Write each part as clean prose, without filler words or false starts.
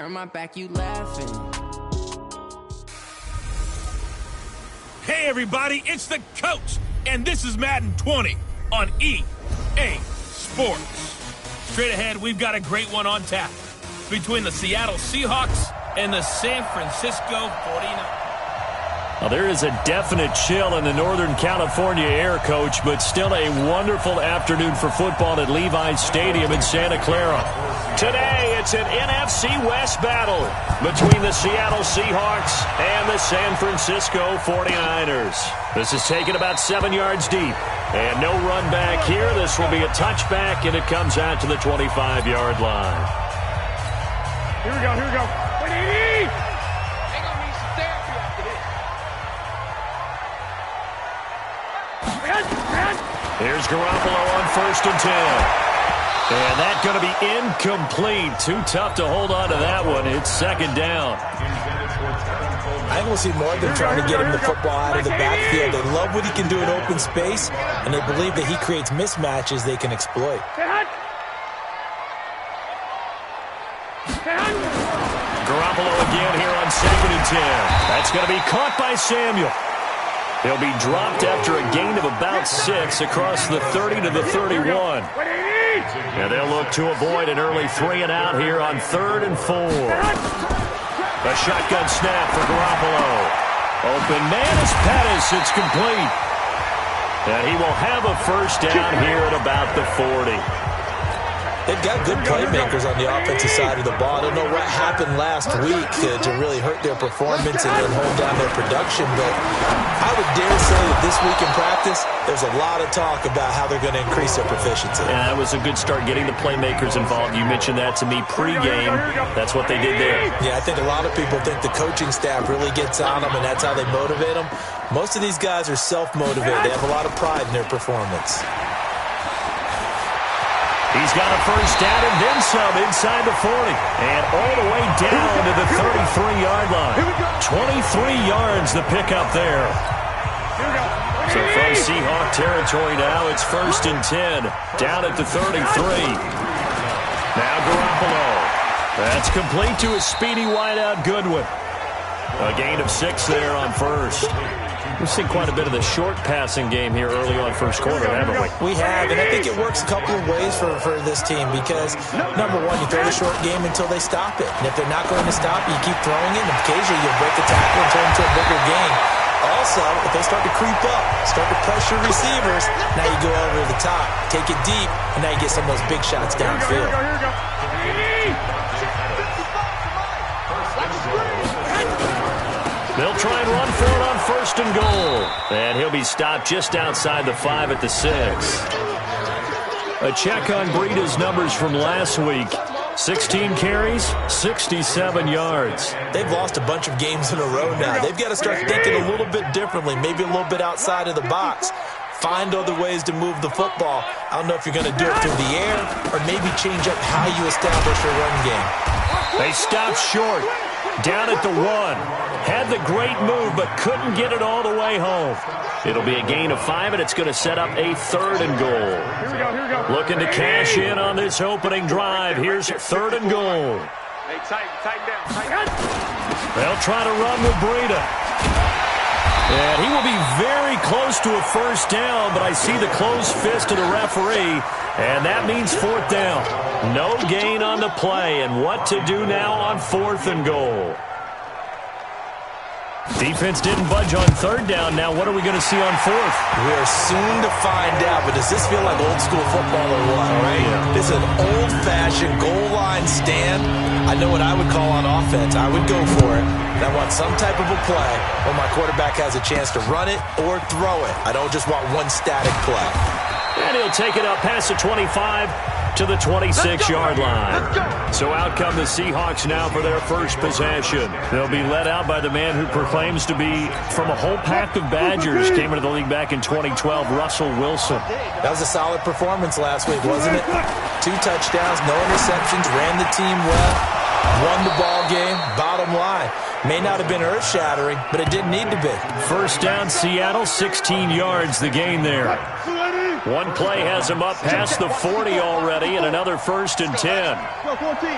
turn my back, you laughing. Hey everybody, it's the coach, and this is Madden 20 on EA Sports. Straight ahead, we've got a great one on tap between the Seattle Seahawks and the San Francisco 49ers. Well, there is a definite chill in the Northern California air, Coach, but still a wonderful afternoon for football at Levi's Stadium in Santa Clara. Today, it's an NFC West battle between the Seattle Seahawks and the San Francisco 49ers. This is taken about 7 yards deep, and no run back here. This will be a touchback, and it comes out to the 25-yard line. Here we go, here we go. 180! Here's Garoppolo on 1st and 10. And that's going to be incomplete. Too tough to hold on to that one. It's 2nd down. I don't see more than trying to get him the football out of the backfield. They love what he can do in open space, and they believe that he creates mismatches they can exploit. Garoppolo again here on 2nd and 10. That's going to be caught by Samuel. He'll be dropped after a gain of about 6 across the 30 to the 31. And they'll look to avoid an early 3 and out here on 3rd and 4. A shotgun snap for Garoppolo. Open man is Pettis. It's complete. And he will have a 1st down here at about the 40. They've got good playmakers on the offensive side of the ball. I don't know what happened last week to really hurt their performance and then hold down their production, but I would dare say that this week in practice, there's a lot of talk about how they're going to increase their proficiency. Yeah, that was a good start getting the playmakers involved. You mentioned that to me pregame. That's what they did there. Yeah, I think a lot of people think the coaching staff really gets on them, and that's how they motivate them. Most of these guys are self-motivated. They have a lot of pride in their performance. He's got a 1st down and then some inside the 40. And all the way down to the 33-yard line. 23 yards the pickup there. So from Seahawk territory now, it's 1st and 10. Down at the 33. Now Garoppolo. That's complete to a speedy wideout Goodwin. A gain of 6 there on 1st. We've seen quite a bit of the short passing game here early on 1st quarter, haven't we? We have, and I think it works a couple of ways for this team because, number one, you throw the short game until they stop it. And if they're not going to stop it, you keep throwing it, and occasionally you'll break a tackle and turn it into a bigger game. Also, if they start to creep up, start to pressure receivers, now you go over the top, take it deep, and now you get some of those big shots downfield. They'll try and run for it on 1st and goal. And he'll be stopped just outside the 5 at the 6. A check on Breida's numbers from last week. 16 carries, 67 yards. They've lost a bunch of games in a row now. They've got to start thinking a little bit differently, maybe a little bit outside of the box. Find other ways to move the football. I don't know if you're going to do it through the air or maybe change up how you establish your run game. They stopped short. Down at the 1. Had the great move, but couldn't get it all the way home. It'll be a gain of 5, and it's going to set up a 3rd and goal. Here we go. Looking to cash in on this opening drive. Here's 3rd and goal. Hey, tighten down. They'll try to run with Breida. And he will be very close to a 1st down, but I see the closed fist of the referee, and that means 4th down. No gain on the play, and what to do now on 4th and goal. Defense didn't budge on 3rd down. Now what are we going to see on 4th? We are soon to find out, but does this feel like old school football or what, right? Yeah. This is an old-fashioned goal line stand. I know what I would call on offense. I would go for it. And I want some type of a play where my quarterback has a chance to run it or throw it. I don't just want one static play. And he'll take it up past the 25 to the 26-yard line. So out come the Seahawks now for their 1st possession. They'll be led out by the man who proclaims to be from a whole pack of Badgers. Came into the league back in 2012, Russell Wilson. That was a solid performance last week, wasn't it? 2 touchdowns, no interceptions, ran the team well, won the ball game. Bottom line, may not have been earth-shattering, but it didn't need to be. 1st down, Seattle, 16 yards the gain there. One play has him up past the 40 already, and another 1st and 10. Go, 14.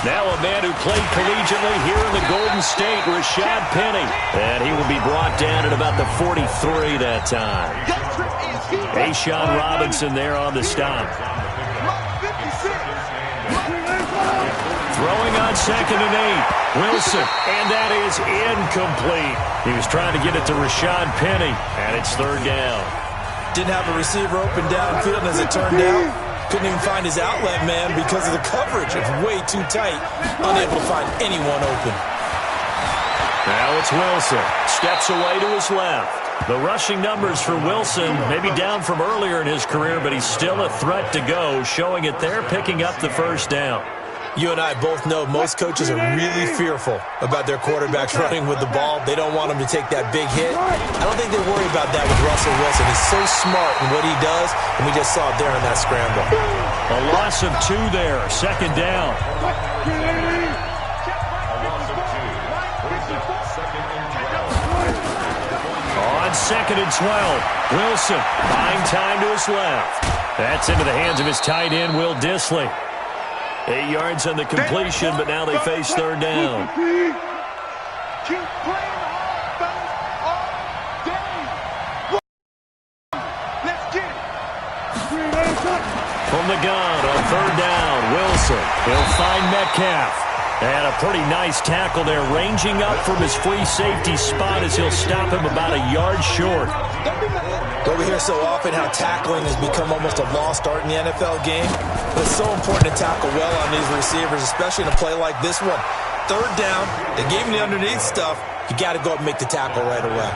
Now a man who played collegiately here in the Golden State, Rashad Penny. And he will be brought down at about the 43 that time. Ashawn Robinson there on the stop. Throwing on 2nd and 8. Wilson, and that is incomplete. He was trying to get it to Rashad Penny, and it's 3rd down. Didn't have a receiver open downfield, as it turned out. Couldn't even find his outlet man because of the coverage. It's way too tight. Unable to find anyone open. Now it's Wilson. Steps away to his left. The rushing numbers for Wilson may be down from earlier in his career, but he's still a threat to go, showing it there, picking up the 1st down. You and I both know most coaches are really fearful about their quarterbacks running with the ball. They don't want them to take that big hit. I don't think they worry about that with Russell Wilson. He's so smart in what he does, and we just saw it there in that scramble. A loss of 2 there, 2nd down. On 2nd and 12, Wilson buying time to his left. That's into the hands of his tight end, Will Dissly. 8 yards on the completion, but now they face 3rd down. From the gun on 3rd down, Wilson. He'll find Metcalf. And a pretty nice tackle there, ranging up from his free safety spot as he'll stop him about a yard short. But we hear so often how tackling has become almost a lost art in the NFL game. But it's so important to tackle well on these receivers, especially in a play like this one. 3rd down, they gave him the underneath stuff. You got to go up and make the tackle right away.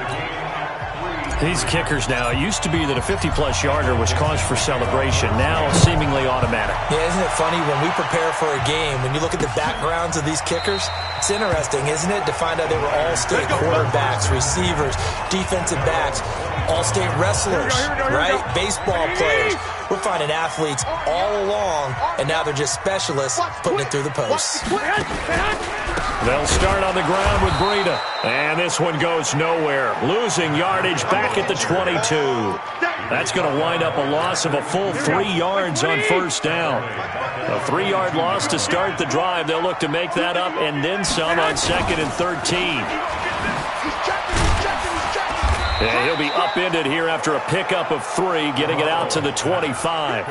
These kickers now, it used to be that a 50-plus yarder was cause for celebration. Now seemingly automatic. Yeah, isn't it funny when we prepare for a game, when you look at the backgrounds of these kickers, it's interesting, isn't it, to find out they were all-state quarterbacks, receivers, defensive backs, all-state wrestlers, right? Baseball players. We're finding athletes all along, and now they're just specialists putting it through the posts. They'll start on the ground with Breida. And this one goes nowhere. Losing yardage back at the 22. That's going to wind up a loss of a full 3 yards on 1st down. A 3-yard loss to start the drive. They'll look to make that up and then some on 2nd and 13. And he'll be upended here after a pickup of 3, getting it out to the 25.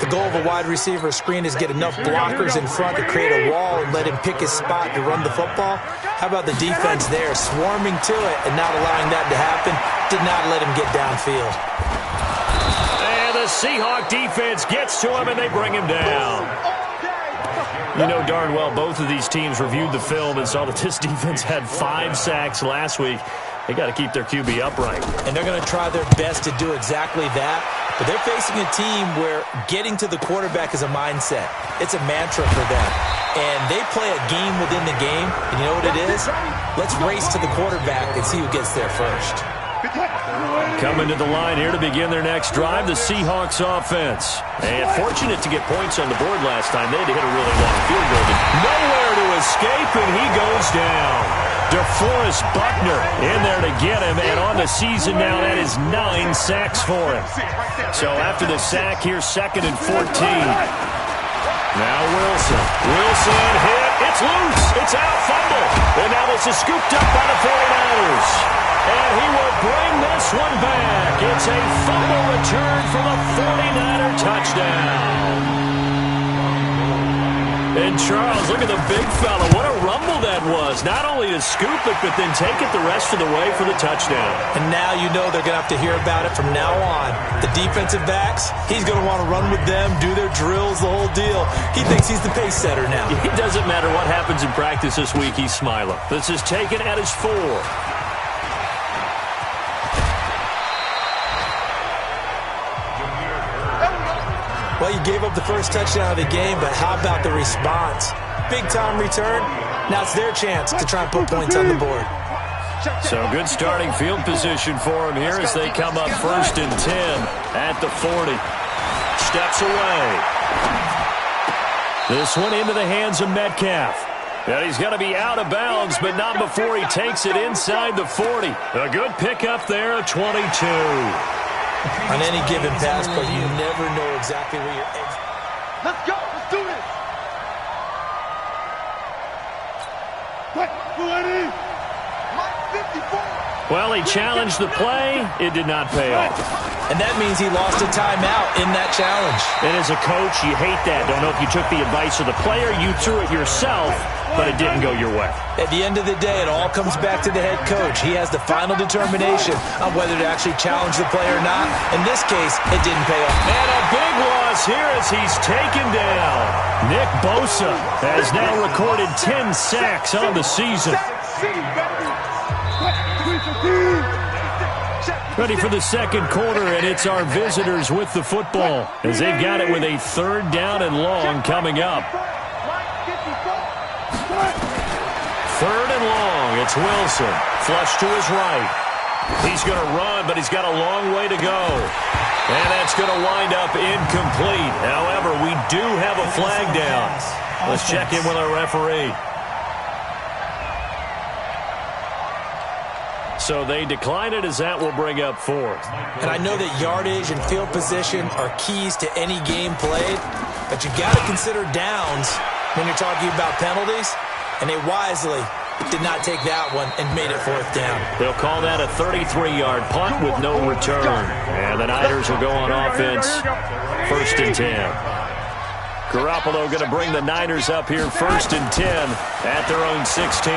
The goal of a wide receiver screen is get enough blockers in front to create a wall and let him pick his spot to run the football. How about the defense there, swarming to it and not allowing that to happen? Did not let him get downfield. And the Seahawk defense gets to him, and they bring him down. You know darn well both of these teams reviewed the film and saw that this defense had 5 sacks last week. They got to keep their QB upright. And they're going to try their best to do exactly that. But they're facing a team where getting to the quarterback is a mindset. It's a mantra for them. And they play a game within the game. And you know what it is? Let's race to the quarterback and see who gets there first. Coming to the line here to begin their next drive, the Seahawks offense. And fortunate to get points on the board last time. They had to hit a really long field goal. Nowhere to escape, and he goes down. DeForest Buckner in there to get him, and on the season now, that is 9 sacks for him. So after the sack, here's 2nd and 14. Now Wilson. Wilson hit. It's loose. It's out. Fumble. And now this is scooped up by the 49ers. And he will bring this one back. It's a fumble return for the 49er touchdown. And Charles, look at the big fella. What a rumble that was. Not only to scoop it, but then take it the rest of the way for the touchdown. And now you know they're going to have to hear about it from now on. The defensive backs, he's going to want to run with them, do their drills, the whole deal. He thinks he's the pace setter now. It doesn't matter what happens in practice this week, he's smiling. This is taken at his 4. Well, you gave up the first touchdown of the game, but how about the response? Big-time return. Now it's their chance to try and put points on the board. So good starting field position for him here as they come up 1st and 10 at the 40. Steps away. This one into the hands of Metcalf. And he's going to be out of bounds, but not before he takes it inside the 40. A good pickup there, a 22. On any given pass play, you never know exactly where you're. Let's go. Let's do this. Well, he challenged the play. It did not pay off. And that means he lost a timeout in that challenge. And as a coach, you hate that. Don't know if you took the advice of the player. You threw it yourself, but it didn't go your way. At the end of the day, it all comes back to the head coach. He has the final determination on whether to actually challenge the play or not. In this case, it didn't pay off. And a big loss here as he's taken down. Nick Bosa has now recorded 10 sacks on the season. Ready for the second quarter, and it's our visitors with the football as they've got it with a 3rd down and long coming up. 3rd and long. It's Wilson. Flush to his right. He's going to run, but he's got a long way to go. And that's going to wind up incomplete. However, we do have a flag down. Let's check in with our referee. So they decline it as that will bring up 4th. And I know that yardage and field position are keys to any game played, but you've got to consider downs when you're talking about penalties, and they wisely did not take that one and made it 4th down. They'll call that a 33-yard punt with no return. And the Niners will go on offense 1st and 10. Garoppolo going to bring the Niners up here 1st and 10 at their own 16.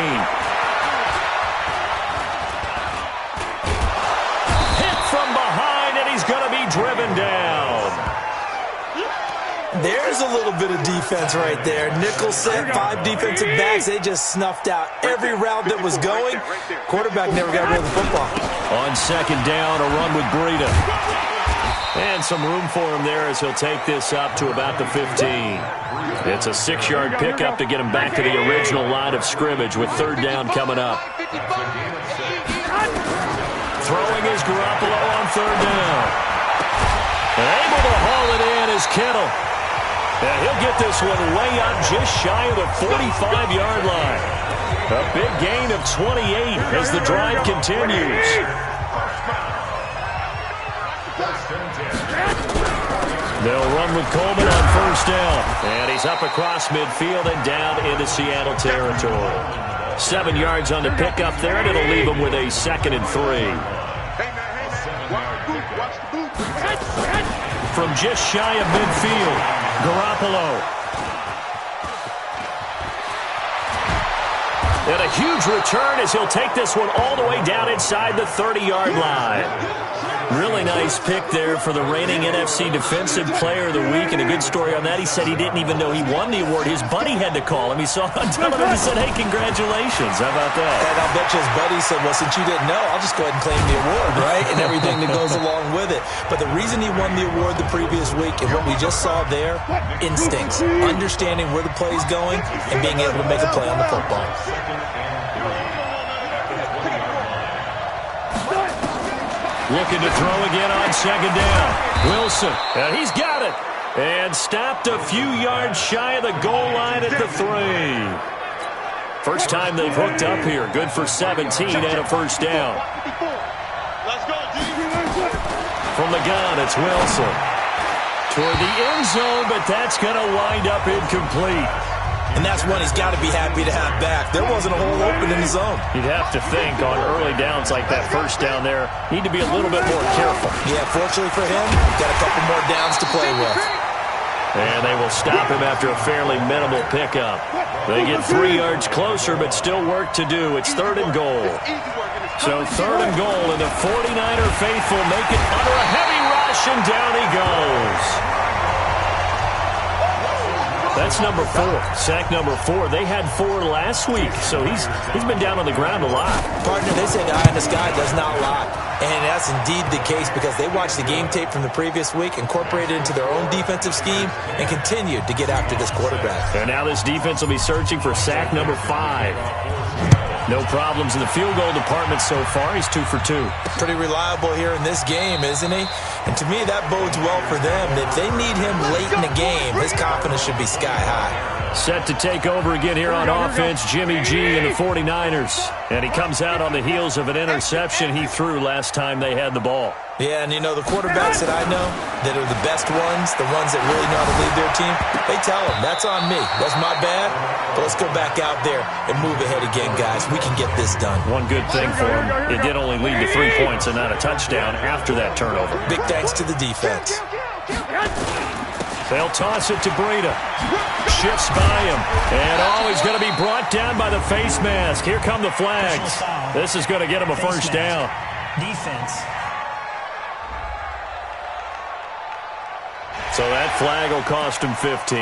Driven down. There's a little bit of defense right there. Nickel set, 5 defensive backs. They just snuffed out every route that was going. Quarterback never got rid of the football. On 2nd down, a run with Breida. And some room for him there as he'll take this up to about the 15. It's a 6-yard pickup to get him back to the original line of scrimmage with 3rd down coming up. Throwing is Garoppolo on 3rd down. And able to haul it in is Kittle. And he'll get this one way up just shy of the 45-yard line. A big gain of 28 as the drive continues. They'll run with Coleman on 1st down. And he's up across midfield and down into Seattle territory. 7 yards on the pickup there, and it'll leave him with a 2nd and 3. From just shy of midfield, Garoppolo. And a huge return as he'll take this one all the way down inside the 30-yard line. Really nice pick there for the reigning NFC Defensive Player of the Week, and a good story on that. He said he didn't even know he won the award. His buddy had to call him. He saw it on television and said, hey, congratulations. How about that? And I'll bet you his buddy said, well, since you didn't know, I'll just go ahead and claim the award, right? And everything that goes along with it. But the reason he won the award the previous week and what we just saw there, instincts, understanding where the play is going and being able to make a play on the football. Looking to throw again on 2nd down. Wilson, and he's got it. And stopped a few yards shy of the goal line at the 3. First time they've hooked up here. Good for 17 and a 1st down. From the gun, it's Wilson. Toward the end zone, but that's going to wind up incomplete. And that's one he's got to be happy to have back. There wasn't a hole open in the zone. You'd have to think on early downs like that 1st down there, need to be a little bit more careful. Yeah, fortunately for him, got a couple more downs to play with. And they will stop him after a fairly minimal pickup. They get 3 yards closer, but still work to do. It's 3rd and goal. So 3rd and goal, and the 49er faithful make it under a heavy rush, and down he goes. That's number 4, sack number 4. They had 4 last week, so he's been down on the ground a lot. Partner, they say the eye in the sky does not lie. And that's indeed the case because they watched the game tape from the previous week, incorporated it into their own defensive scheme, and continued to get after this quarterback. And now this defense will be searching for sack number 5. No problems in the field goal department so far. He's 2 for 2. Pretty reliable here in this game, isn't he? And to me, that bodes well for them. If they need him late in the game, his confidence should be sky high. Set to take over again here on offense, Jimmy G and the 49ers. And he comes out on the heels of an interception he threw last time they had the ball. Yeah, and the quarterbacks that I know that are the best ones, the ones that really know how to lead their team, they tell them, that's on me. That's my bad. But let's go back out there and move ahead again, guys. We can get this done. One good thing for him, it did only lead to 3 points and not a touchdown after that turnover. Big thanks to the defense. They'll toss it to Breida. Shifts by him. And he's going to be brought down by the face mask. Here come the flags. This is going to get him a first down. Defense. So that flag will cost him 15.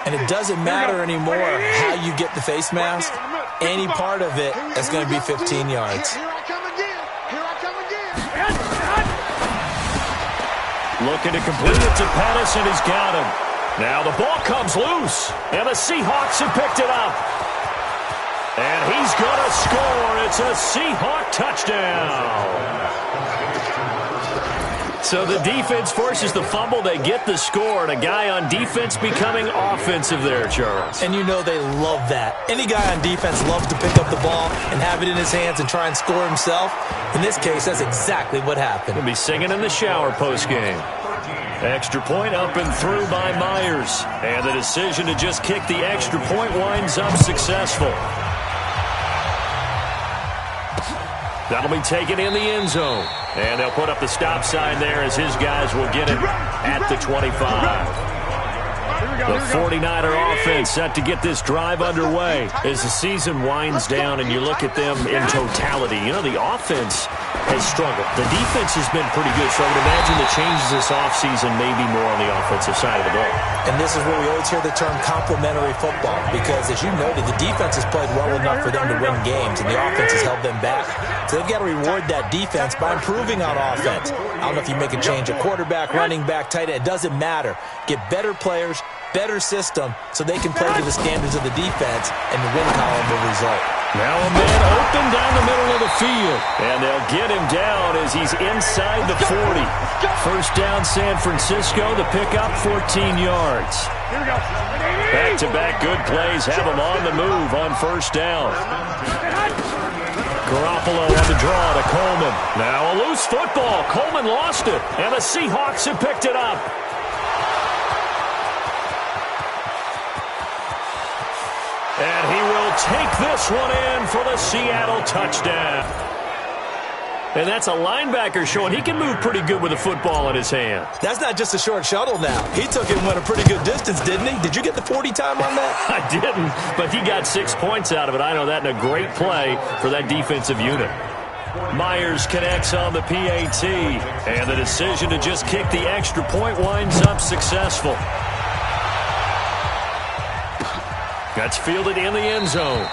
And it doesn't matter anymore how you get the face mask. Any part of it is going to be 15 yards. Here I come again. Here I come again. Looking to complete it to Pettis, and he's got him. Now the ball comes loose, and the Seahawks have picked it up. And he's going to score. It's a Seahawk touchdown. So the defense forces the fumble. They get the score, and a guy on defense becoming offensive there, Charles. And they love that. Any guy on defense loves to pick up the ball and have it in his hands and try and score himself. In this case, that's exactly what happened. He'll be singing in the shower postgame. Extra point up and through by Myers. And the decision to just kick the extra point winds up successful. That'll be taken in the end zone. And they'll put up the stop sign there as his guys will get it at the 25. The 49er offense set to get this drive underway as the season winds down and you look at them in totality. The offense has struggled. The defense has been pretty good, so I would imagine the changes this offseason may be more on the offensive side of the ball. And this is where we always hear the term complementary football because, as you noted, the defense has played well enough for them to win games, and the offense has held them back. So they've got to reward that defense by improving on offense. I don't know if you make a change at quarterback, running back, tight end. It doesn't matter. Get better players, better system, so they can play to the standards of the defense, and the win column will result. Now a man open down the middle of the field. And they'll get him down as he's inside the 40. First down, San Francisco. The pickup, 14 yards. Back-to-back good plays have him on the move on first down. Garoppolo on the draw to Coleman. Now a loose football. Coleman lost it, and the Seahawks have picked it up. And he will take this one in for the Seattle touchdown. And that's a linebacker showing he can move pretty good with a football in his hand. That's not just a short shuttle now. He took it and went a pretty good distance, didn't he? Did you get the 40 time on that? I didn't, but he got 6 points out of it. I know that in a great play for that defensive unit. Myers connects on the PAT, and the decision to just kick the extra point winds up successful. That's fielded in the end zone.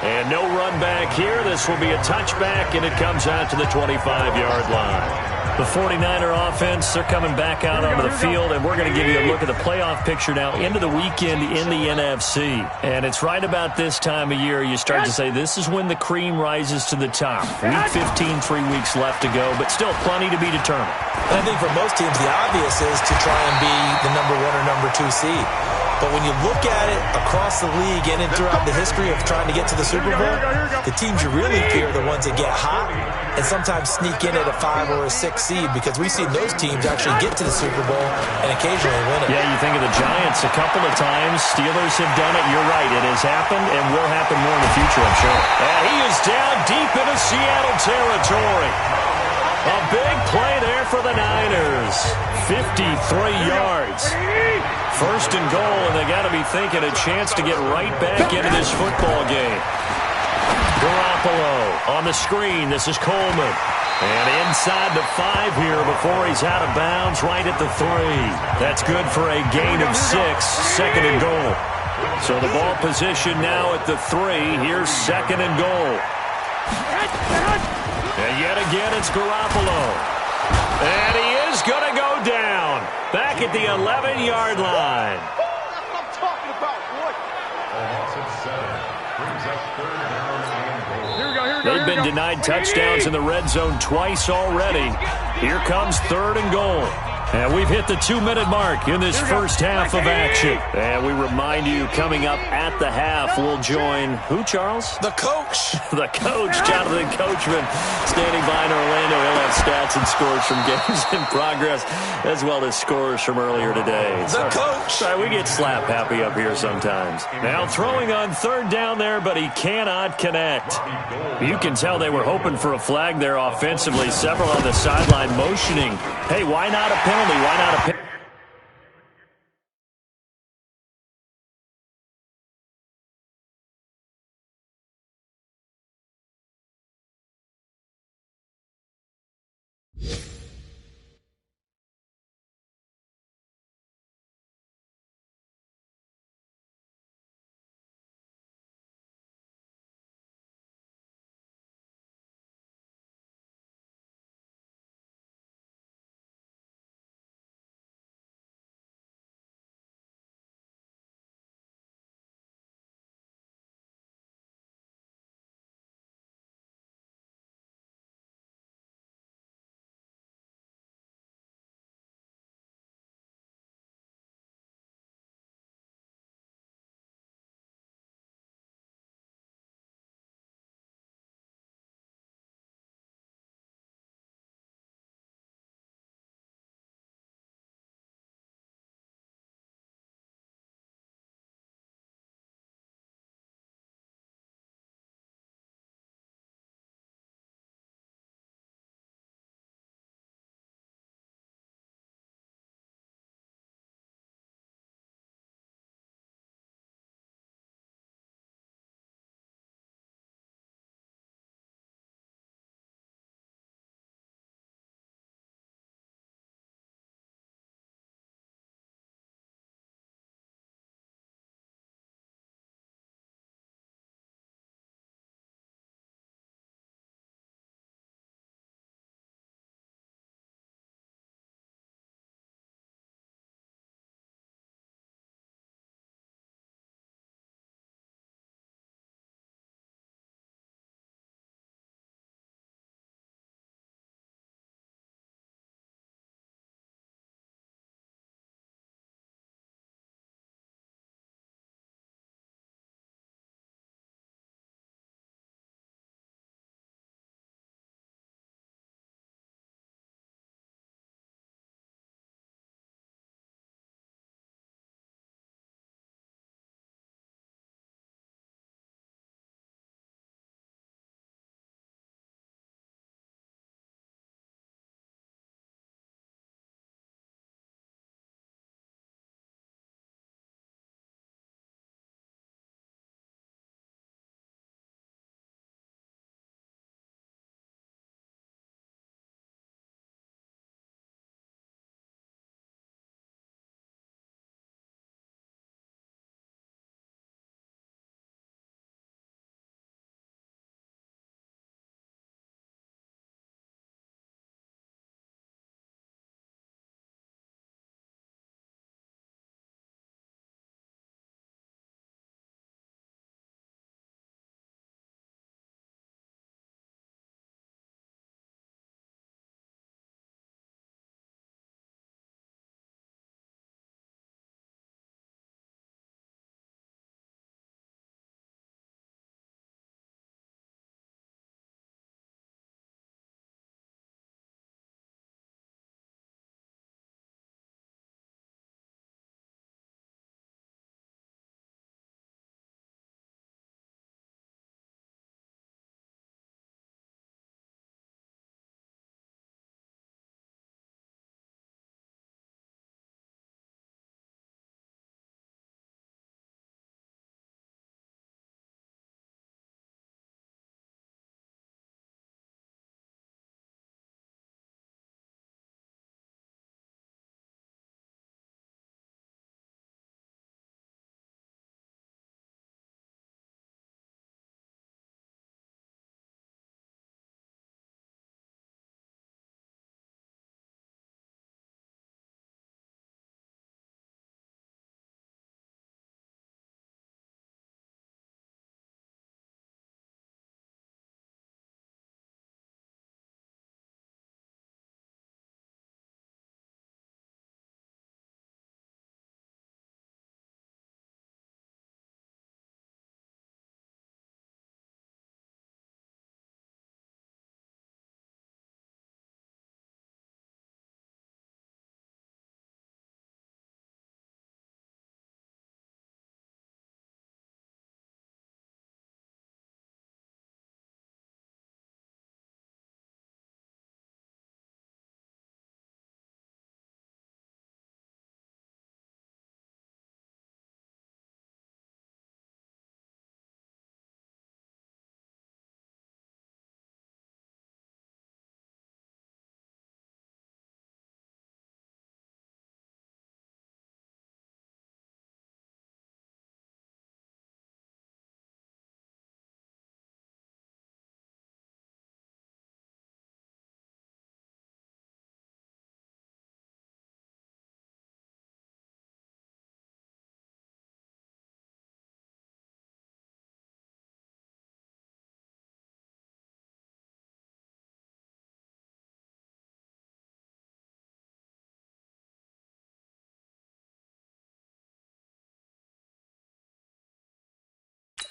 And no run back here. This will be a touchback, and it comes out to the 25-yard line. The 49er offense, they're coming back out onto the field, and we're going to give you a look at the playoff picture now into the weekend in the NFC. And it's right about this time of year you start to say this is when the cream rises to the top. Week 15, 3 weeks left to go, but still plenty to be determined. And I think for most teams, the obvious is to try and be the number 1 or number 2 seed. But when you look at it across the league and throughout the history of trying to get to the Super Bowl, the teams you really fear are the ones that get hot and sometimes sneak in at a 5 or a 6 seed because we've seen those teams actually get to the Super Bowl and occasionally win it. Yeah, you think of the Giants a couple of times. Steelers have done it. You're right. It has happened and will happen more in the future, I'm sure. And he is down deep into Seattle territory. A big play there for the Niners. 53 yards. First and goal, and they got to be thinking a chance to get right back into this football game. Garoppolo on the screen. This is Coleman. And inside the 5 here before he's out of bounds right at the 3. That's good for a gain of 6. Second and goal. So the ball position now at the 3. Here's second and goal. And yet again, it's Garoppolo. And he is going to go down. Back at the 11-yard line. That's what I'm talking about, boy. They've been denied touchdowns in the red zone twice already. Here comes third and goal. And we've hit the 2-minute mark in this first half of action. And we remind you, coming up at the half, we'll join who, Charles? The coach. The coach, Jonathan Coachman, standing by in Orlando. He'll have stats and scores from games in progress, as well as scores from earlier today. The coach. Sorry, we get slap happy up here sometimes. Now throwing on third down there, but he cannot connect. You can tell they were hoping for a flag there offensively. Several on the sideline motioning. Hey, why not a penalty? Why not a penalty?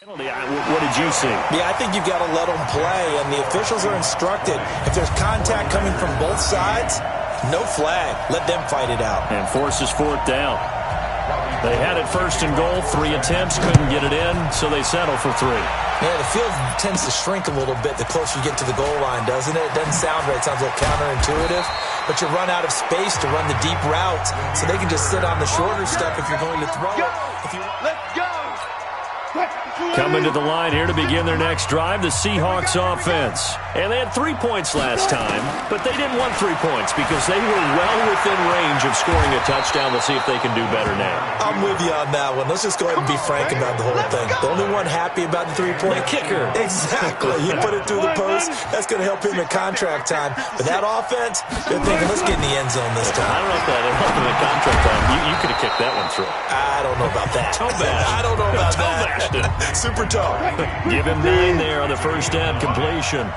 What did you see? Yeah, I think you've got to let them play, and the officials are instructed, if there's contact coming from both sides, no flag. Let them fight it out. And forces fourth down. They had it first and goal, 3 attempts, couldn't get it in, so they settle for 3. Yeah, the field tends to shrink a little bit the closer you get to the goal line, doesn't it? It doesn't sound right. It sounds a little counterintuitive. But you run out of space to run the deep routes, so they can just sit on the shorter stuff if you're going to throw it. Let's go! Coming to the line here to begin their next drive, the Seahawks offense. And they had 3 points last time, but they didn't want 3 points because they were well within range of scoring a touchdown. We'll see if they can do better now. I'm with you on that one. Let's just go ahead and be frank about the whole thing. The only one happy about the 3-point kicker. Exactly. You put it through the post, that's going to help him in contract time. But that offense, they're thinking, let's get in the end zone this time. I don't know if that helped in the contract time. You could have kicked that one through. I don't know about that. Toe bash. I don't know about Toe bashed it. that. Super toe. Give him 9 there on the first down completion.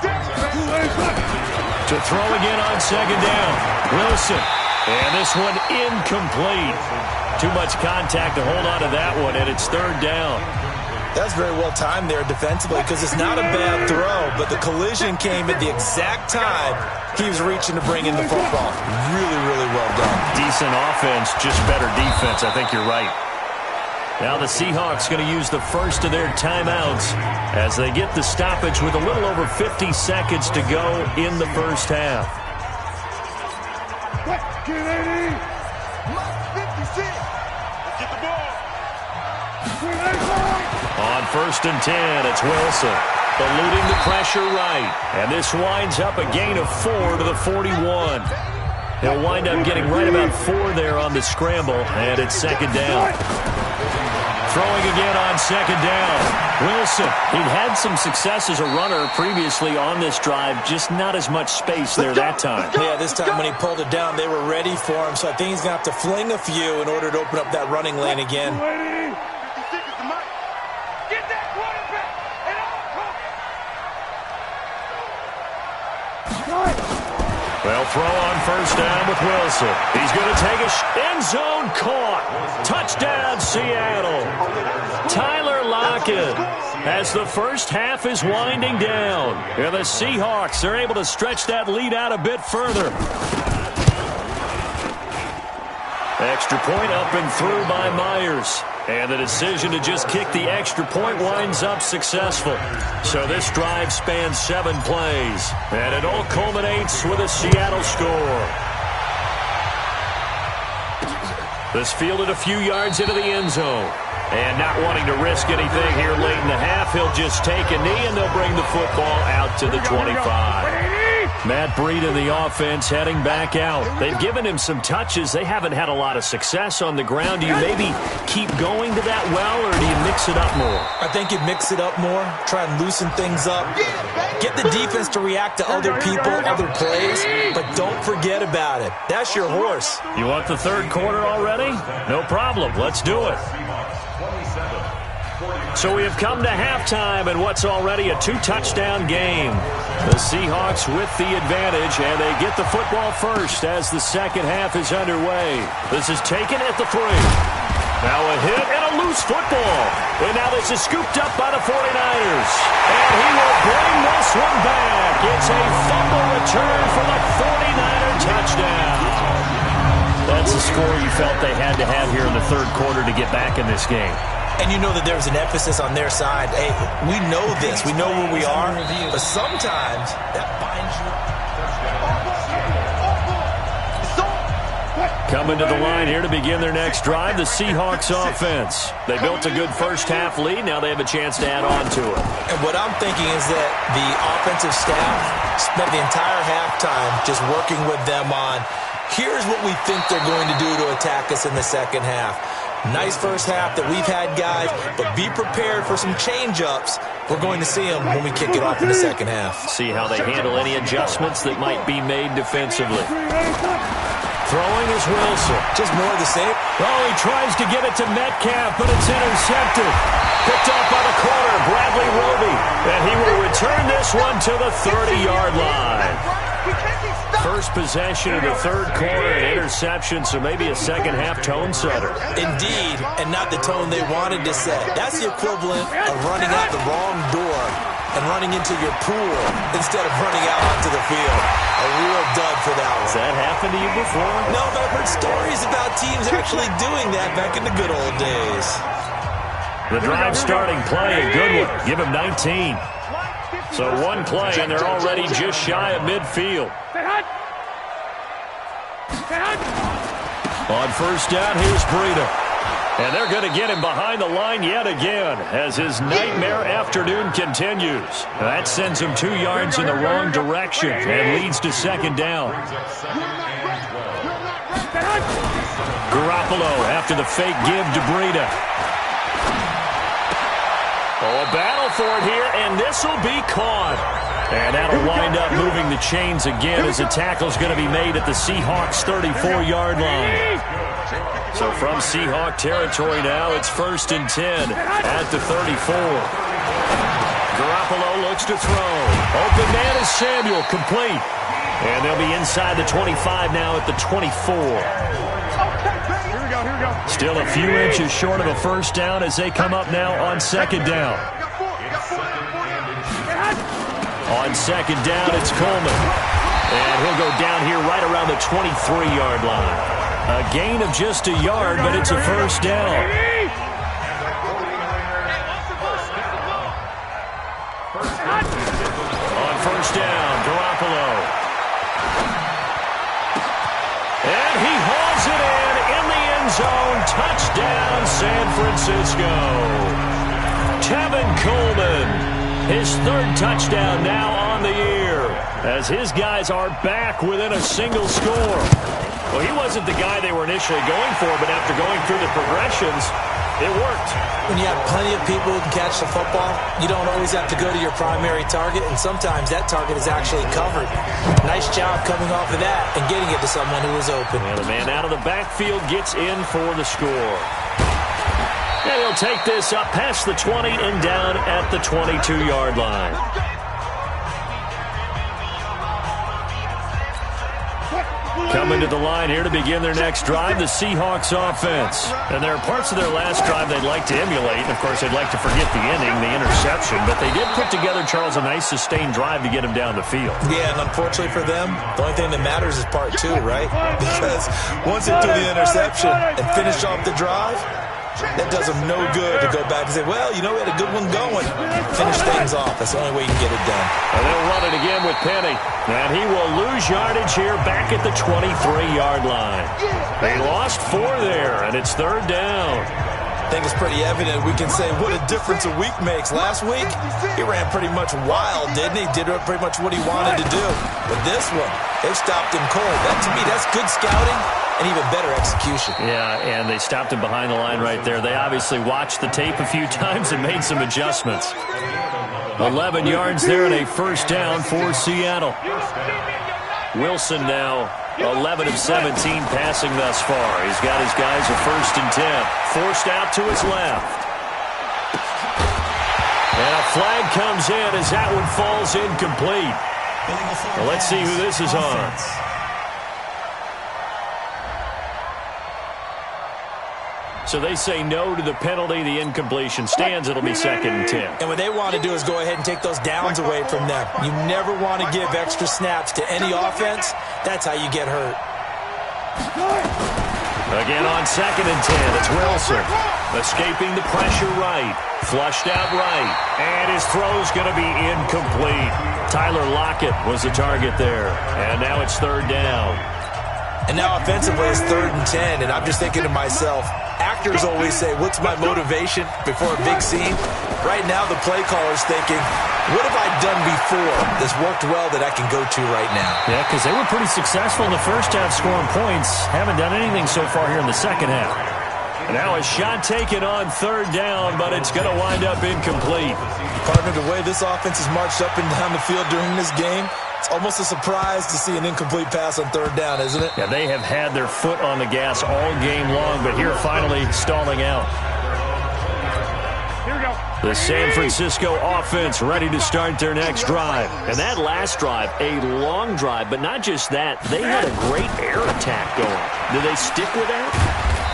To throw again on second down. Wilson. And this one incomplete. Too much contact to hold on to that one, and it's third down. That's very well timed there defensively because it's not a bad throw, but the collision came at the exact time he was reaching to bring in the football. Really, really well done. Decent offense, just better defense. I think you're right. Now the Seahawks going to use the first of their timeouts as they get the stoppage with a little over 50 seconds to go in the first half. Get 80! 56! Get the ball! On first and 10, it's Wilson. Eluding the pressure right. And this winds up a gain of 4 to the 41. He'll wind up getting right about 4 there on the scramble, and it's second down. Throwing again on second down. Wilson, he'd had some success as a runner previously on this drive, just not as much space there that time. Yeah, this time when he pulled it down, they were ready for him, so I think he's going to have to fling a few in order to open up that running lane again. Get that quarterback and all. Well, throw on first down with Wilson. He's going to take a end zone caught. Touchdown, Seattle. Tyler Lockett as the first half is winding down. And the Seahawks are able to stretch that lead out a bit further. Extra point up and through by Myers. And the decision to just kick the extra point winds up successful. So this drive spans 7 plays. And it all culminates with a Seattle score. This fielded a few yards into the end zone. And not wanting to risk anything here late in the half, he'll just take a knee and they'll bring the football out to the 25. Matt Breed in the offense heading back out. They've given him some touches. They haven't had a lot of success on the ground. Do you maybe keep going to that well, or do you mix it up more? I think you mix it up more, try and loosen things up. Get the defense to react to other people, other plays, but don't forget about it. That's your horse. You want the third quarter already? No problem. Let's do it. So we have come to halftime in what's already a 2-touchdown game. The Seahawks with the advantage, and they get the football first as the second half is underway. This is taken at the 3. Now a hit and a loose football. And now this is scooped up by the 49ers. And he will bring this one back. It's a fumble return for the 49er touchdown. That's the score you felt they had to have here in the third quarter to get back in this game. And you know that there's an emphasis on their side. Hey, we know this. We know where we are. But sometimes that binds you. Coming to the line here to begin their next drive, the Seahawks offense. They built a good first half lead. Now they have a chance to add on to it. And what I'm thinking is that the offensive staff spent the entire halftime just working with them on, here's what we think they're going to do to attack us in the second half. Nice first half that we've had, guys, but be prepared for some change-ups. We're going to see them when we kick it off in the second half. See how they handle any adjustments that might be made defensively. Throwing is Wilson. Just more of the same. Oh, he tries to get it to Metcalf, but it's intercepted. Picked off by the corner, Bradley Roby. And he will return this one to the 30-yard line. First possession of the third quarter, an interception, so maybe a second-half tone setter. Indeed, and not the tone they wanted to set. That's the equivalent of running out the wrong door and running into your pool instead of running out onto the field. A real dud for that one. Has that happened to you before? No, but I've heard stories about teams actually doing that back in the good old days. The drive starting play, a good one. Give him 19. So one play, and they're already just shy of midfield. On first down, here's Breida. And they're going to get him behind the line yet again as his nightmare afternoon continues. That sends him 2 yards in the wrong direction and leads to second down. Garoppolo after the fake give to Breida. Oh, a battle for it here, and this will be caught. And that'll wind up moving the chains again as the tackle's going to be made at the Seahawks' 34-yard line. So from Seahawk territory now, it's 1st and 10 at the 34. Garoppolo looks to throw. Open man is Samuel, complete. And they'll be inside the 25 now at the 24. Still a few inches short of a first down as they come up now on second down. On second down, it's Coleman. And he'll go down here right around the 23-yard line. A gain of just a yard, but it's a first down. On first down, Garoppolo. And he hauls it in the end zone. Touchdown, San Francisco. Tevin Coleman. His 3rd touchdown now on the year as his guys are back within a single score. Well, he wasn't the guy they were initially going for, but after going through the progressions, it worked. When you have plenty of people who can catch the football, you don't always have to go to your primary target, and sometimes that target is actually covered. Nice job coming off of that and getting it to someone who was open. And the man out of the backfield gets in for the score. And he'll take this up past the 20 and down at the 22-yard line. Coming to the line here to begin their next drive, the Seahawks offense. And there are parts of their last drive they'd like to emulate. And, of course, they'd like to forget the ending, the interception. But they did put together, Charles, a nice sustained drive to get him down the field. Yeah, and unfortunately for them, the only thing that matters is part 2, right? Because once they threw the interception and finished off the drive, that does them no good to go back and say, well, you know, we had a good one going. Finish things off. That's the only way you can get it done. And they'll run it again with Penny. And he will lose yardage here back at the 23-yard line. They lost 4 there, and it's 3rd down. I think it's pretty evident. We can say what a difference a week makes. Last week, he ran pretty much wild, didn't he? Did pretty much what he wanted to do. But this one, they stopped him cold. That, to me, that's good scouting. And even better execution. Yeah, and they stopped him behind the line right there. They obviously watched the tape a few times and made some adjustments. 11 yards there and a first down for Seattle. Wilson now 11 of 17 passing thus far. He's got his guys a 1st and 10. Forced out to his left. And a flag comes in as that one falls incomplete. Well, let's see who this is on. So they say no to the penalty. The incompletion stands. It'll be 2nd and 10. And what they want to do is go ahead and take those downs away from them. You never want to give extra snaps to any offense. That's how you get hurt. Again on 2nd and 10. It's Wilson. Escaping the pressure right. Flushed out right. And his throw's going to be incomplete. Tyler Lockett was the target there. And now it's 3rd down. And now offensively it's 3rd and 10. And I'm just thinking to myself, actors always say, what's my motivation before a big scene? Right now the play caller's thinking, what have I done before that's worked well that I can go to right now? Yeah, because they were pretty successful in the first half scoring points. Haven't done anything so far here in the second half. Now a shot taken on 3rd down, but it's going to wind up incomplete. Partner, the way this offense has marched up and down the field during this game, it's almost a surprise to see an incomplete pass on 3rd down, isn't it? Yeah, they have had their foot on the gas all game long, but here finally stalling out. Here we go. The San Francisco offense ready to start their next drive. And that last drive, a long drive, but not just that. They had a great air attack going. Do they stick with that?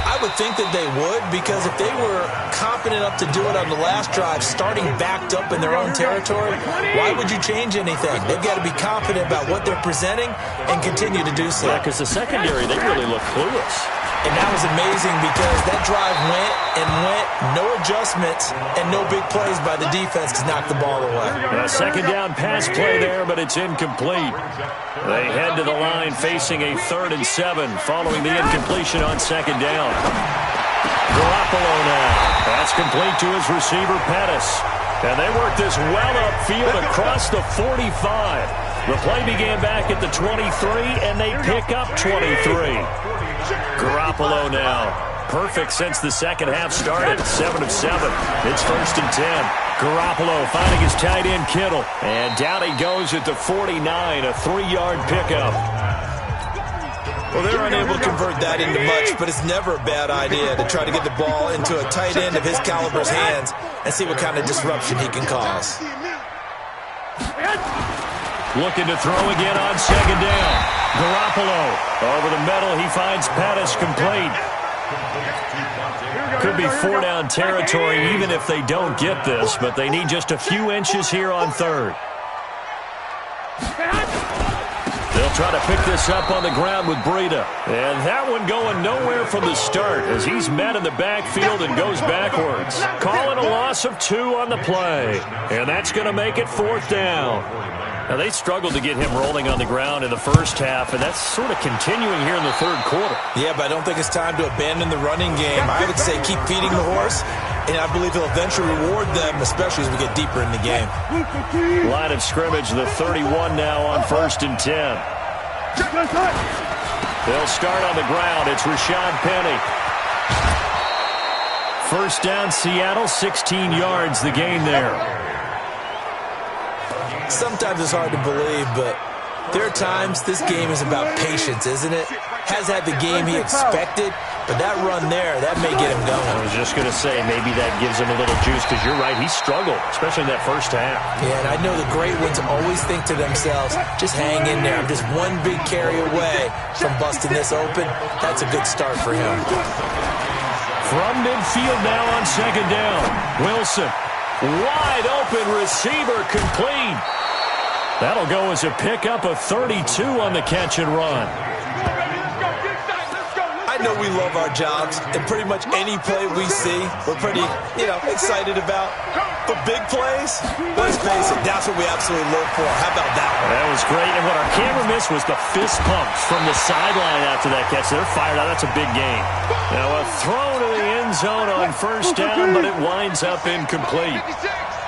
I would think that they would, because if they were confident enough to do it on the last drive, starting backed up in their own territory, why would you change anything? They've got to be confident about what they're presenting and continue to do so. Yeah, because the secondary, they really look clueless. And that was amazing because that drive went and went, no adjustments, and no big plays by the defense to knock the ball away. A second down pass play there, but it's incomplete. They head to the line facing a 3rd and 7 following the incompletion on second down. Garoppolo now. That's complete to his receiver, Pettis. And they work this well upfield across the 45. The play began back at the 23, and they pick up 23. Garoppolo now. Perfect since the second half started. 7 of 7. It's 1st and 10. Garoppolo finding his tight end Kittle. And down he goes at the 49. A 3-yard pickup. Well, they're unable to convert that into much, but it's never a bad idea to try to get the ball into a tight end of his caliber's hands and see what kind of disruption he can cause. Looking to throw again on second down. Garoppolo over the middle. He finds Pettis complete. Could be 4-down territory even if they don't get this, but they need just a few inches here on 3rd. They'll try to pick this up on the ground with Breida. And that one going nowhere from the start as he's met in the backfield and goes backwards. Calling a loss of 2 on the play. And that's going to make it 4th down. Now, they struggled to get him rolling on the ground in the first half, and that's sort of continuing here in the 3rd quarter. Yeah, but I don't think it's time to abandon the running game. I would say keep feeding the horse, and I believe he'll eventually reward them, especially as we get deeper in the game. Line of scrimmage, the 31 now on 1st and 10. They'll start on the ground. It's Rashad Penny. 1st down, Seattle, 16 yards the gain there. Sometimes it's hard to believe, but there are times this game is about patience, isn't it? Has had the game he expected, but that run there, that may get him going. I was just going to say, maybe that gives him a little juice, because you're right, he struggled, especially in that first half. Yeah, and I know the great ones always think to themselves, just hang in there. I'm just one big carry away from busting this open. That's a good start for him. From midfield now on second down. Wilson, wide open receiver, complete. That'll go as a pickup of 32 on the catch and run. I know we love our jobs, and pretty much any play we see, we're pretty, excited about. But big plays, let's face it, that's what we absolutely live for. How about that one? That was great, and what our camera missed was the fist pumps from the sideline after that catch. They're fired out. That's a big game. Now a throw to the end zone on 1st down, but it winds up incomplete.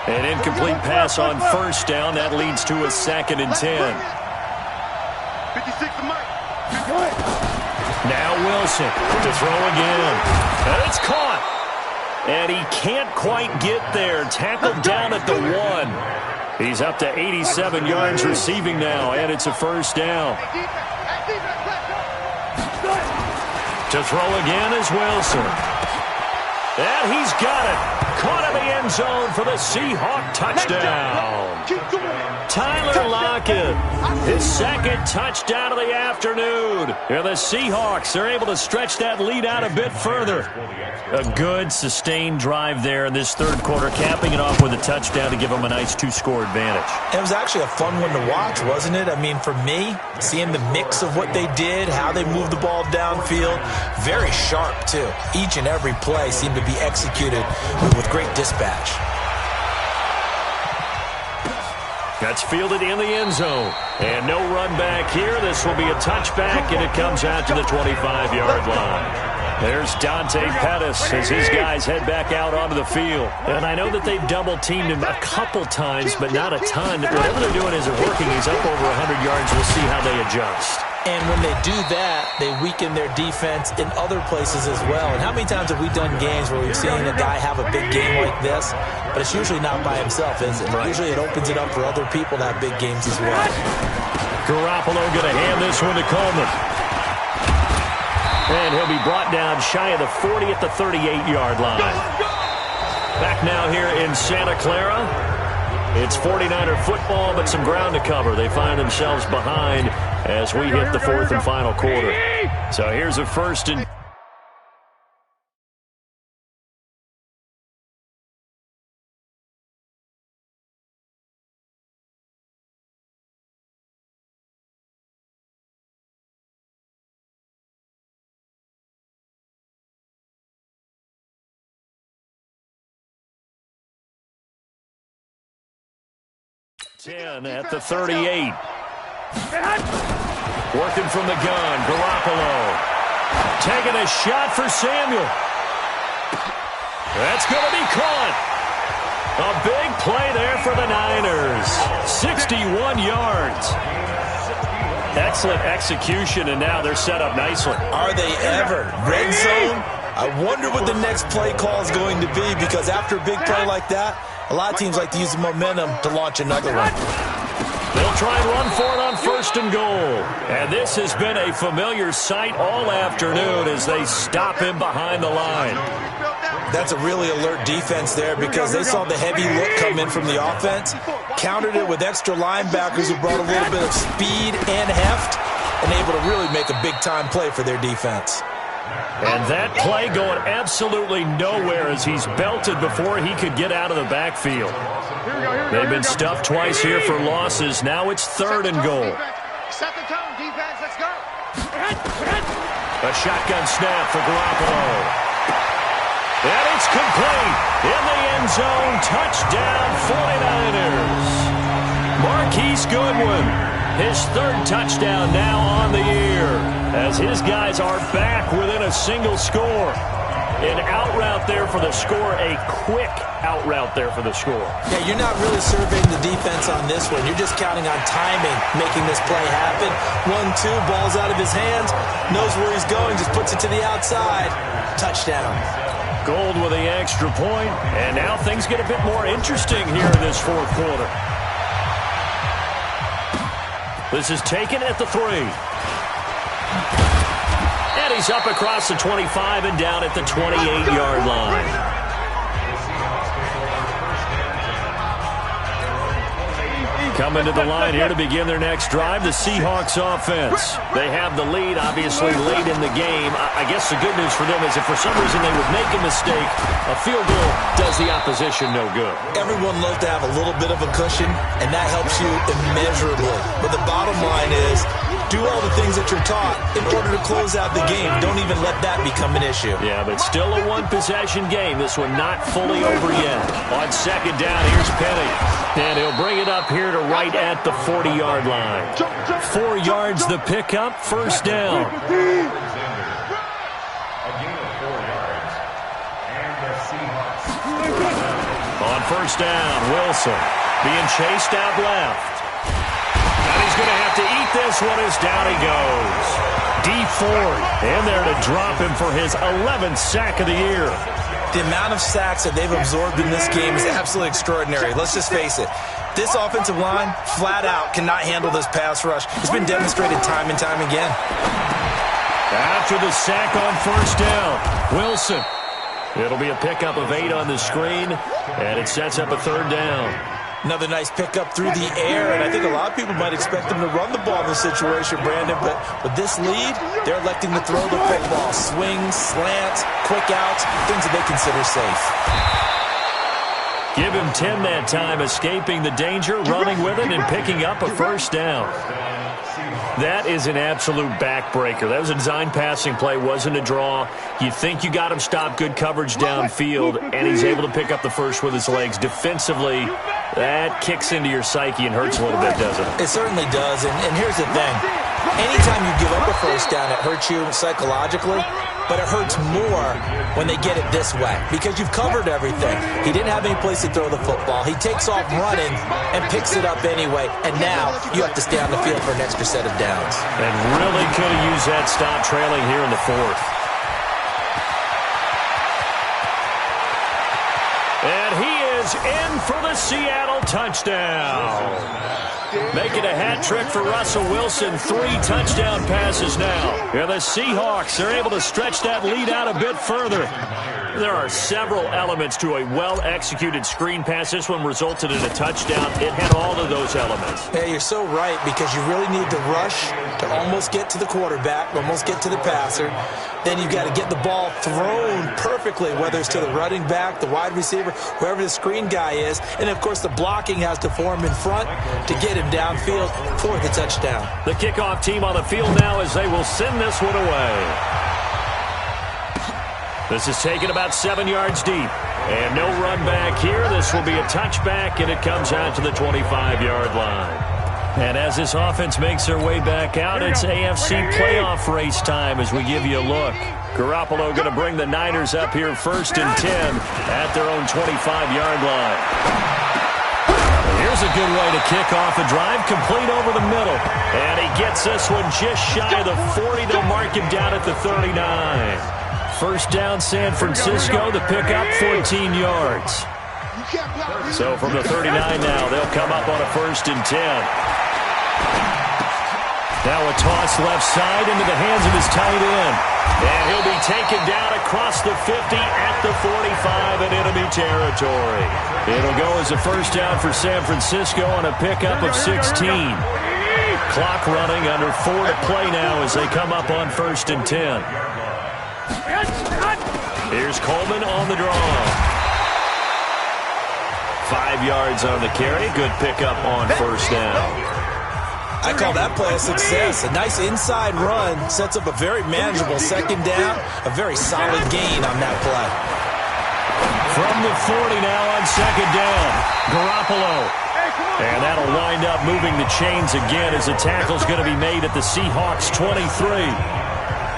An incomplete pass on 1st down. That leads to a 2nd and 10. Now Wilson to throw again. And it's caught. And he can't quite get there. Tackled down at the 1. He's up to 87 yards receiving now, and it's a 1st down. To throw again is Wilson. And he's got it. Caught in the end zone for the Seahawk touchdown. Tyler Lockett, his 2nd touchdown of the afternoon. And the Seahawks are able to stretch that lead out a bit further. A good, sustained drive there in this 3rd quarter, capping it off with a touchdown to give them a nice 2-score advantage. It was actually a fun one to watch, wasn't it? I mean, for me, seeing the mix of what they did, how they moved the ball downfield, very sharp, too. Each and every play seemed to be executed with great dispatch. That's fielded in the end zone. And no run back here. This will be a touchback, and it comes out to the 25-yard line. There's Dante Pettis as his guys head back out onto the field. And I know that they've double-teamed him a couple times, but not a ton. Whatever they're doing isn't working. He's up over 100 yards. We'll see how they adjust. And when they do that, they weaken their defense in other places as well. And how many times have we done games where we've seen a guy have a big game like this, but it's usually not by himself, is it? Right. Usually it opens it up for other people to have big games as well. Garoppolo going to hand this one to Coleman. And he'll be brought down shy of the 40 at the 38-yard line. Back now here in Santa Clara. It's 49er football, but some ground to cover. They find themselves behind as we hit the fourth and final quarter. So here's a first and 10 at the 38. Working from the gun, Garoppolo. Taking a shot for Samuel. That's going to be caught. A big play there for the Niners. 61 yards. Excellent execution, and now they're set up nicely. Are they ever? Red zone? I wonder what the next play call is going to be, because after a big play like that, a lot of teams like to use the momentum to launch another one. They'll try and run for it on first and goal. And this has been a familiar sight all afternoon as they stop him behind the line. That's a really alert defense there, because they saw the heavy look come in from the offense, countered it with extra linebackers who brought a little bit of speed and heft, and able to really make a big-time play for their defense. And that play going absolutely nowhere as he's belted before he could get out of the backfield. They've been stuffed twice here for losses. Now it's third and goal. Set the tone, defense. Let's go. A shotgun snap for Garoppolo. And it's complete. In the end zone. Touchdown 49ers. Marquise Goodwin. His third touchdown now on the year as his guys are back within a single score. An out route there for the score, a quick out route there for the score. Yeah, you're not really surveying the defense on this one. You're just counting on timing, making this play happen. 1-2, ball's out of his hands, knows where he's going, just puts it to the outside. Touchdown. Gold with the extra point, and now things get a bit more interesting here in this fourth quarter. This is taken at the 3. And he's up across the 25 and down at the 28-yard line. Coming to the line here to begin their next drive, the Seahawks offense. They have the lead, obviously, late in the game. I guess the good news for them is if for some reason they would make a mistake, a field goal does the opposition no good. Everyone loves to have a little bit of a cushion, and that helps you immeasurably. But the bottom line is, do all the things that you're taught in order to close out the game. Don't even let that become an issue. Yeah, but still a one-possession game. This one not fully over yet. On second down, here's Penny. And he'll bring it up here to right at the 40-yard line. 4 yards the pickup, first down. On first down, Wilson being chased out left. And he's going to have to eat this one as down he goes. D Ford in there to drop him for his 11th sack of the year. The amount of sacks that they've absorbed in this game is absolutely extraordinary. Let's just face it. This offensive line, flat out, cannot handle this pass rush. It's been demonstrated time and time again. After the sack on first down, Wilson. It'll be a pickup of 8 on the screen, and it sets up a third down. Another nice pickup through the air, and I think a lot of people might expect them to run the ball in this situation, Brandon, but with this lead, they're electing to throw the football. Swings, slants, quick outs, things that they consider safe. Give him 10 that time, escaping the danger, running with it, and picking up a first down. That is an absolute backbreaker. That was a design passing play, wasn't a draw. You think you got him stopped, good coverage downfield, and he's able to pick up the first with his legs. Defensively, that kicks into your psyche and hurts a little bit, doesn't it? It certainly does, and here's the thing. Anytime you give up a first down, it hurts you psychologically, but it hurts more when they get it this way because you've covered everything. He didn't have any place to throw the football. He takes off running and picks it up anyway, and now you have to stay on the field for an extra set of downs. And really could have used that stop trailing here in the fourth. And he is in for the Seattle touchdown. Making a hat trick for Russell Wilson. 3 touchdown passes now. And the Seahawks are able to stretch that lead out a bit further. There are several elements to a well-executed screen pass. This one resulted in a touchdown. It had all of those elements. Yeah, you're so right, because you really need to rush to almost get to the quarterback, almost get to the passer. Then you've got to get the ball thrown perfectly, whether it's to the running back, the wide receiver, whoever the screen guy is. And, of course, the blocking has to form in front to get him downfield for the touchdown. The kickoff team on the field now as they will send this one away. This is taken about 7 yards deep. And no run back here. This will be a touchback, and it comes out to the 25-yard line. And as this offense makes their way back out, it's AFC playoff race time as we give you a look. Garoppolo going to bring the Niners up here 1st and 10 at their own 25-yard line. Here's a good way to kick off a drive, complete over the middle. And he gets this one just shy of the 40. They'll mark him down at the 39. First down, San Francisco. The pickup, 14 yards. So from the 39 now, they'll come up on a 1st and 10. Now a toss left side into the hands of his tight end. And he'll be taken down across the 50 at the 45 in enemy territory. It'll go as a first down for San Francisco on a pickup of 16. Clock running, under 4 to play now as they come up on 1st and 10. Here's Coleman on the draw. 5 yards on the carry. Good pickup on first down. I call that play a success. A nice inside run sets up a very manageable second down. A very solid gain on that play. From the 40 now on second down. Garoppolo. And that'll wind up moving the chains again as the tackle's going to be made at the Seahawks 23.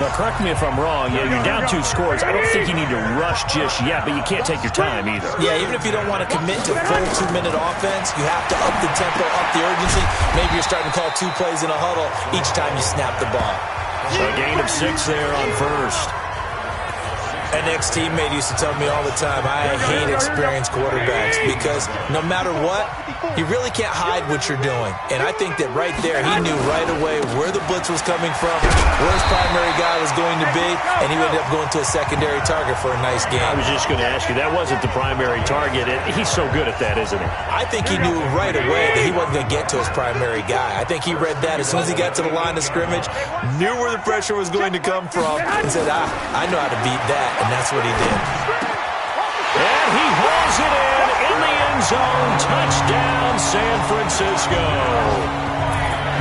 Now, correct me if I'm wrong. Yeah, you're down 2 scores. I don't think you need to rush just yet, but you can't take your time either. Yeah, even if you don't want to commit to full 2-minute offense, you have to up the tempo, up the urgency. Maybe you're starting to call 2 plays in a huddle each time you snap the ball. So a gain of 6 there on first. An ex-teammate used to tell me all the time, I hate experienced quarterbacks because no matter what, you really can't hide what you're doing. And I think that right there, he knew right away where the blitz was coming from, where his primary guy was going to be, and he ended up going to a secondary target for a nice game. I was just going to ask you, that wasn't the primary target. He's so good at that, isn't he? I think he knew right away that he wasn't going to get to his primary guy. I think he read that as soon as he got to the line of scrimmage, knew where the pressure was going to come from, and said, I know how to beat that. And that's what he did. And he hauls it in the end zone. Touchdown, San Francisco.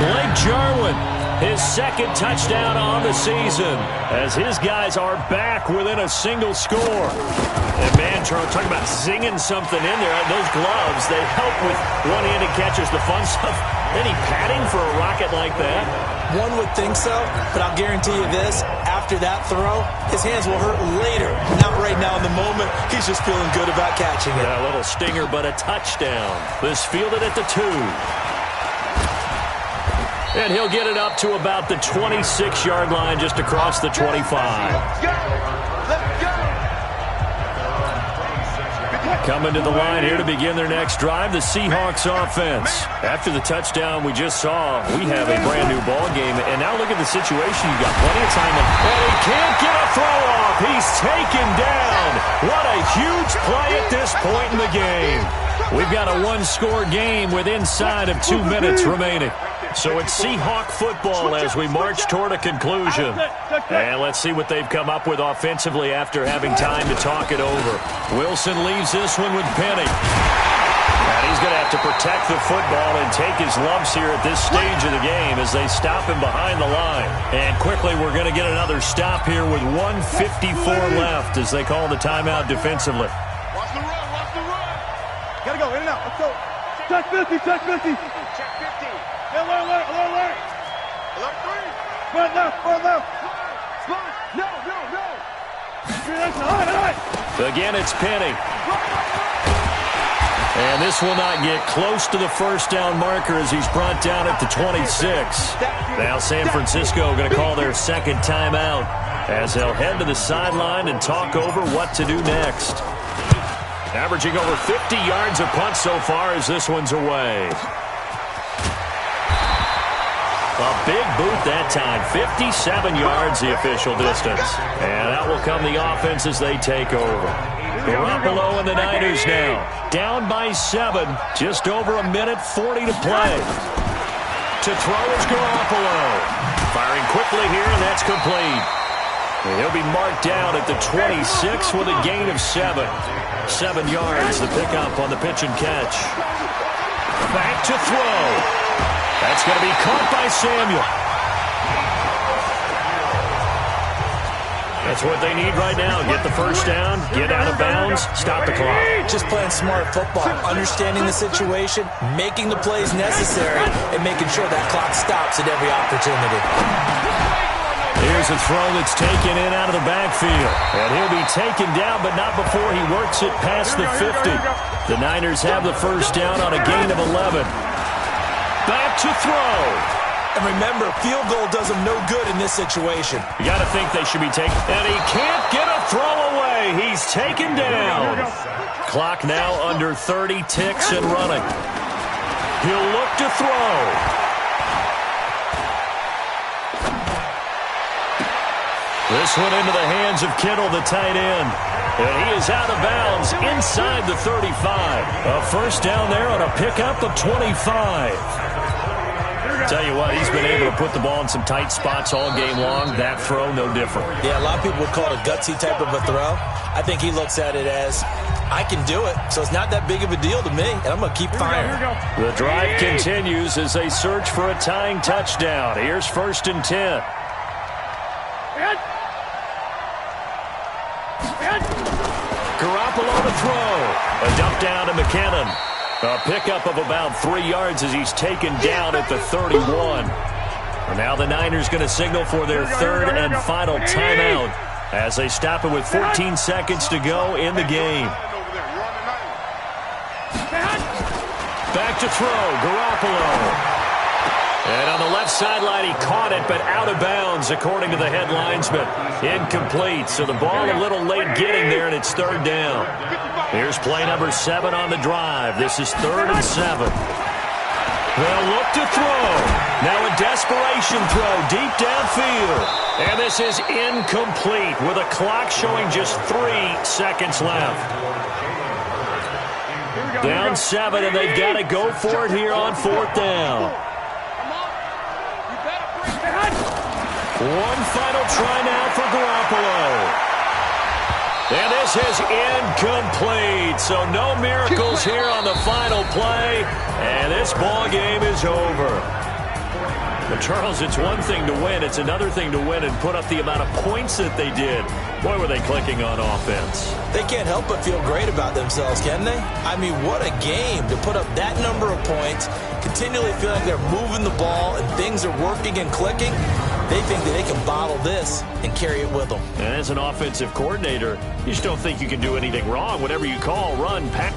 Blake Jarwin, his 2nd touchdown on the season, as his guys are back within a single score. And man, Charles, talking about zinging something in there. Those gloves, they help with one-handed catches, the fun stuff. Any padding for a rocket like that? One would think so, but I'll guarantee you this. After that throw, his hands will hurt later. Not right now in the moment. He's just feeling good about catching it. Yeah, a little stinger, but a touchdown. This fielded at the 2. And he'll get it up to about the 26-yard line, just across the 25. Coming to the line here to begin their next drive, the Seahawks offense. After the touchdown we just saw, we have a brand-new ball game. And now look at the situation. You got plenty of time. And he can't get a throw off. He's taken down. What a huge play at this point in the game. We've got a 1-score game with inside of 2 minutes remaining. So it's Seahawk football as we march toward a conclusion. And let's see what they've come up with offensively after having time to talk it over. Wilson leaves this one with Penny. And he's going to have to protect the football and take his lumps here at this stage of the game as they stop him behind the line. And quickly we're going to get another stop here with 1:54 left as they call the timeout defensively. Watch the run, watch the run. Gotta go, in and out, let's go. Check 50, check 50. Check 50. Alert, alert, alert, alert. Alert 3. Front left, front left. Slide. No, no, no. Again, it's Penny. And this will not get close to the first down marker as he's brought down at the 26. Now San Francisco going to call their 2nd timeout as they'll head to the sideline and talk over what to do next. Averaging over 50 yards a punt so far as this one's away. A big boot that time. 57 yards the official distance. And out will come the offense as they take over. Garoppolo and the Niners now. Down by 7. Just over a minute 40 to play. To throw is Garoppolo. Firing quickly here, and that's complete. And he'll be marked down at the 26 with a gain of 7. 7 yards, the pickup on the pitch and catch. Back to throw. That's going to be caught by Samuel. That's what they need right now. Get the first down, get out of bounds, stop the clock. Just playing smart football, understanding the situation, making the plays necessary, and making sure that clock stops at every opportunity. Here's a throw that's taken in out of the backfield. And he'll be taken down, but not before he works it past the 50. The Niners have the first down on a gain of 11. Back to throw. And remember, field goal does him no good in this situation. You got to think they should be taken. And he can't get a throw away. He's taken down. Clock now under 30 ticks and running. He'll look to throw. This one into the hands of Kittle, the tight end. And he is out of bounds inside the 35. A first down there on a pickup of 25. Tell you what, he's been able to put the ball in some tight spots all game long. That throw, no different. Yeah, a lot of people would call it a gutsy type of a throw. I think he looks at it as, I can do it, so it's not that big of a deal to me, and I'm going to keep firing. The drive continues as they search for a tying touchdown. Here's 1st and 10. Garoppolo to throw. A dump down to McKinnon. A pickup of about 3 yards as he's taken down at the 31. And now the Niners going to signal for their third and final timeout as they stop it with 14 seconds to go in the game. Back to throw, Garoppolo. And on the left sideline, he caught it, but out of bounds, according to the head linesman. Incomplete, so the ball a little late getting there, and it's 3rd down. Here's play number 7 on the drive. This is 3rd and 7. They'll look to throw. Now a desperation throw deep downfield. And this is incomplete with a clock showing just 3 seconds left. Down 7, and they've got to go for it here on 4th down. One final try now for Garoppolo. And this is incomplete, so no miracles here on the final play, and this ball game is over. But Charles, it's one thing to win, it's another thing to win and put up the amount of points that they did. Boy, were they clicking on offense. They can't help but feel great about themselves, can they? I mean, what a game to put up that number of points, continually feel like they're moving the ball and things are working and clicking. They think that they can bottle this and carry it with them. And as an offensive coordinator, you just don't think you can do anything wrong. Whatever you call, run, pass.